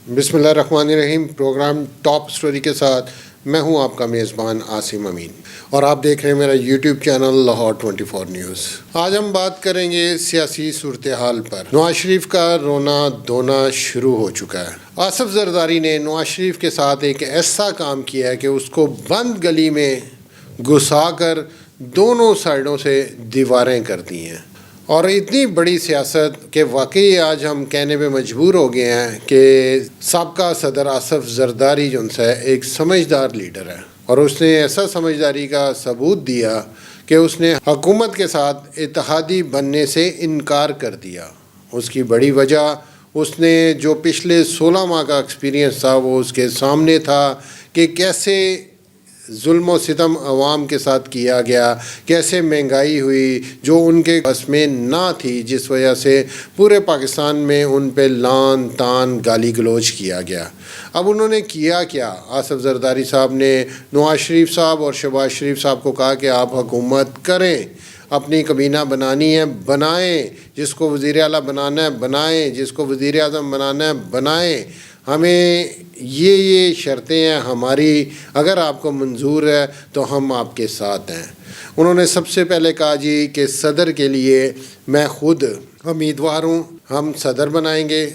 بسم اللہ الرحمن الرحیم۔ پروگرام ٹاپ سٹوری کے ساتھ میں ہوں آپ کا میزبان عاصم امین، اور آپ دیکھ رہے ہیں میرا یوٹیوب چینل لاہور 24 نیوز۔ آج ہم بات کریں گے سیاسی صورتحال پر۔ نواز شریف کا رونا دھونا شروع ہو چکا ہے۔ آصف زرداری نے نواز شریف کے ساتھ ایک ایسا کام کیا ہے کہ اس کو بند گلی میں گھسا کر دونوں سائڈوں سے دیواریں کر دی ہیں، اور اتنی بڑی سیاست کہ واقعی آج ہم کہنے پہ مجبور ہو گئے ہیں کہ سابقہ صدر آصف زرداری جو ہے ایک سمجھدار لیڈر ہے، اور اس نے ایسا سمجھداری کا ثبوت دیا کہ اس نے حکومت کے ساتھ اتحادی بننے سے انکار کر دیا۔ اس کی بڑی وجہ اس نے جو پچھلے 16 ماہ کا ایکسپیرینس تھا وہ اس کے سامنے تھا کہ کیسے ظلم و ستم عوام کے ساتھ کیا گیا، کیسے مہنگائی ہوئی جو ان کے بس میں نہ تھی، جس وجہ سے پورے پاکستان میں ان پہ لان تان گالی گلوچ کیا گیا۔ اب انہوں نے کیا کیا؟ آصف زرداری صاحب نے نواز شریف صاحب اور شہباز شریف صاحب کو کہا کہ آپ حکومت کریں، اپنی کابینہ بنانی ہے بنائیں، جس کو وزیر اعلیٰ بنانا ہے بنائیں، جس کو وزیر اعظم بنانا ہے بنائیں، ہمیں یہ شرطیں ہیں ہماری، اگر آپ کو منظور ہے تو ہم آپ کے ساتھ ہیں۔ انہوں نے سب سے پہلے کہا جی کہ صدر کے لیے میں خود امیدوار ہوں، ہم صدر بنائیں گے،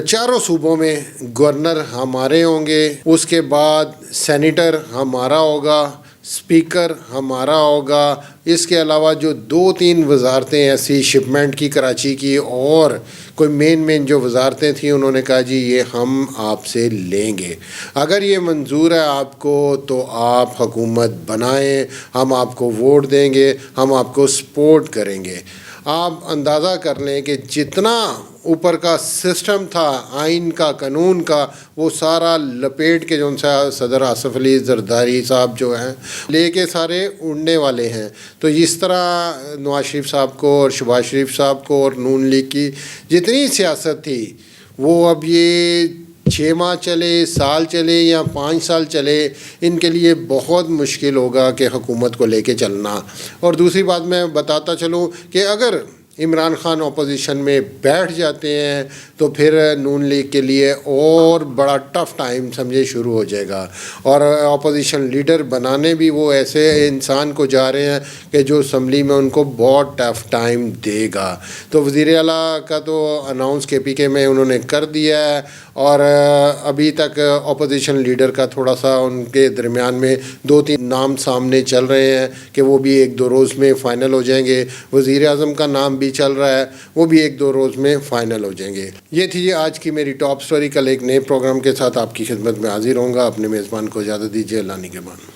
چاروں صوبوں میں گورنر ہمارے ہوں گے، اس کے بعد سینیٹر ہمارا ہوگا، اسپیکر ہمارا ہوگا، اس کے علاوہ جو 2-3 وزارتیں ایسی شپمنٹ کی کراچی کی اور کوئی مین جو وزارتیں تھیں، انہوں نے کہا جی یہ ہم آپ سے لیں گے، اگر یہ منظور ہے آپ کو تو آپ حکومت بنائیں، ہم آپ کو ووٹ دیں گے، ہم آپ کو سپورٹ کریں گے۔ آپ اندازہ کر لیں کہ جتنا اوپر کا سسٹم تھا آئین کا قانون کا، وہ سارا لپیٹ کے جو صدر آصف علی زرداری صاحب جو ہیں لے کے سارے اڑنے والے ہیں۔ تو اس طرح نواز شریف صاحب کو اور شہباز شریف صاحب کو اور نون لیگ کی جتنی سیاست تھی وہ اب یہ 6 ماہ چلے، سال چلے یا 5 سال چلے، ان کے لیے بہت مشکل ہوگا کہ حکومت کو لے کے چلنا۔ اور دوسری بات میں بتاتا چلوں کہ اگر عمران خان اپوزیشن میں بیٹھ جاتے ہیں تو پھر نون لیگ کے لیے اور بڑا ٹف ٹائم سمجھے شروع ہو جائے گا، اور اپوزیشن لیڈر بنانے بھی وہ ایسے انسان کو جا رہے ہیں کہ جو اسمبلی میں ان کو بہت ٹف ٹائم دے گا۔ تو وزیر اعلیٰ کا تو اناؤنس KPK میں انہوں نے کر دیا ہے، اور ابھی تک اپوزیشن لیڈر کا تھوڑا سا ان کے درمیان میں 2-3 نام سامنے چل رہے ہیں کہ وہ بھی 1-2 روز میں فائنل ہو جائیں گے۔ وزیر اعظم کا نام بھی چل رہا ہے، وہ بھی 1-2 روز میں فائنل ہو جائیں گے۔ یہ تھی آج کی میری ٹاپ سٹوری۔ کل ایک نئے پروگرام کے ساتھ آپ کی خدمت میں حاضر ہوں گا۔ اپنے میزبان کو اجازت دیجیے۔ اللہ نگہبان۔